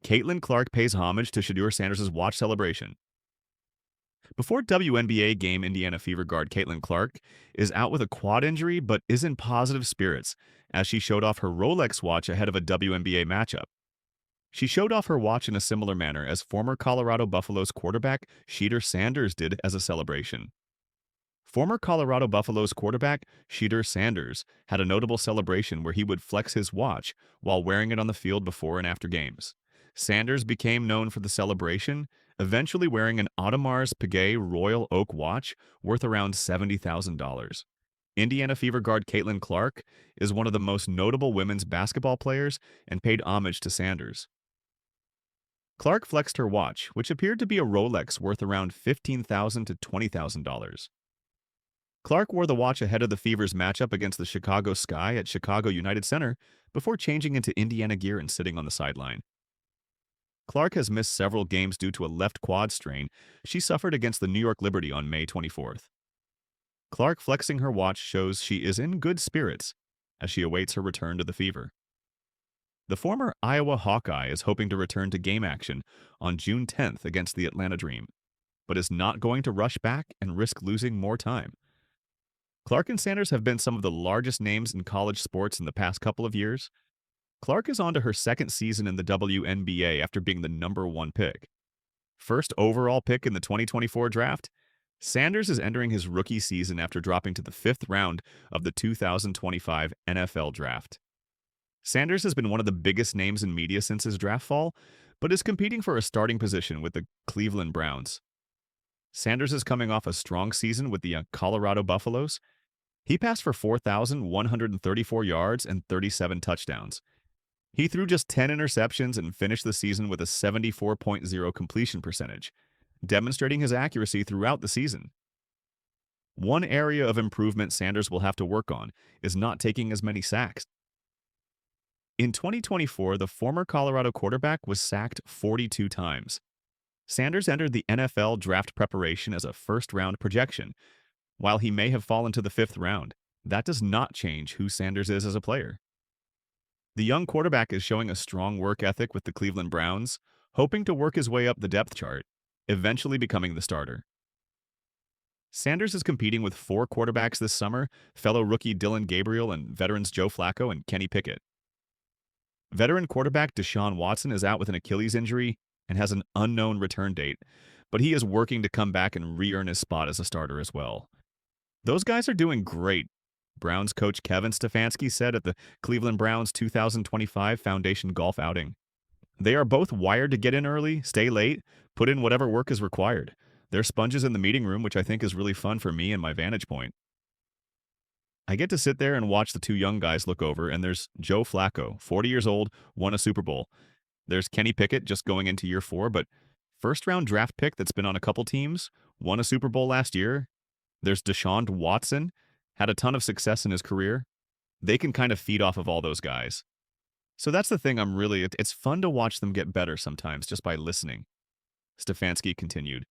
Caitlin Clark pays homage to Shedeur Sanders' watch celebration. Before WNBA game Indiana Fever guard Caitlin Clark is out with a quad injury but is in positive spirits as she showed off her Rolex watch ahead of a WNBA matchup. She showed off her watch in a similar manner as former Colorado Buffaloes quarterback Shedeur Sanders did as a celebration. Former Colorado Buffaloes quarterback Shedeur Sanders had a notable celebration where he would flex his watch while wearing it on the field before and after games. Sanders became known for the celebration, eventually wearing an Audemars Piguet Royal Oak watch worth around $70,000. Indiana Fever guard Caitlin Clark is one of the most notable women's basketball players and paid homage to Sanders. Clark flexed her watch, which appeared to be a Rolex worth around $15,000 to $20,000. Clark wore the watch ahead of the Fever's matchup against the Chicago Sky at Chicago United Center before changing into Indiana gear and sitting on the sideline. Clark has missed several games due to a left quad strain she suffered against the New York Liberty on May 24th. Clark flexing her watch shows she is in good spirits as she awaits her return to the Fever. The former Iowa Hawkeye is hoping to return to game action on June 10th against the Atlanta Dream, but is not going to rush back and risk losing more time. Clark and Sanders have been some of the largest names in college sports in the past couple of years. Clark is on to her second season in the WNBA after being the #1 pick. First overall pick in the 2024 draft, Sanders is entering his rookie season after dropping to the 5th round of the 2025 NFL draft. Sanders has been one of the biggest names in media since his draft fall, but is competing for a starting position with the Cleveland Browns. Sanders is coming off a strong season with the Colorado Buffaloes. He passed for 4,134 yards and 37 touchdowns. He threw just 10 interceptions and finished the season with a 74.0 completion percentage, demonstrating his accuracy throughout the season. One area of improvement Sanders will have to work on is not taking as many sacks. In 2024, the former Colorado quarterback was sacked 42 times. Sanders entered the NFL draft preparation as a first-round projection. While he may have fallen to the 5th round, that does not change who Sanders is as a player. The young quarterback is showing a strong work ethic with the Cleveland Browns, hoping to work his way up the depth chart, eventually becoming the starter. Sanders is competing with 4 quarterbacks this summer, fellow rookie Dillon Gabriel and veterans Joe Flacco and Kenny Pickett. Veteran quarterback Deshaun Watson is out with an Achilles injury and has an unknown return date, but he is working to come back and re-earn his spot as a starter as well. Those guys are doing great, Browns coach Kevin Stefanski said at the Cleveland Browns 2025 Foundation Golf outing. They are both wired to get in early, stay late, put in whatever work is required. They're sponges in the meeting room, which I think is really fun for me and my vantage point. I get to sit there and watch the 2 young guys look over, and there's Joe Flacco, 40 years old, won a Super Bowl. There's Kenny Pickett just going into year 4, but first-round draft pick that's been on a couple teams, won a Super Bowl last year. There's Deshaun Watson, had a ton of success in his career. They can kind of feed off of all those guys. So that's the thing it's fun to watch them get better sometimes just by listening. Stefanski continued.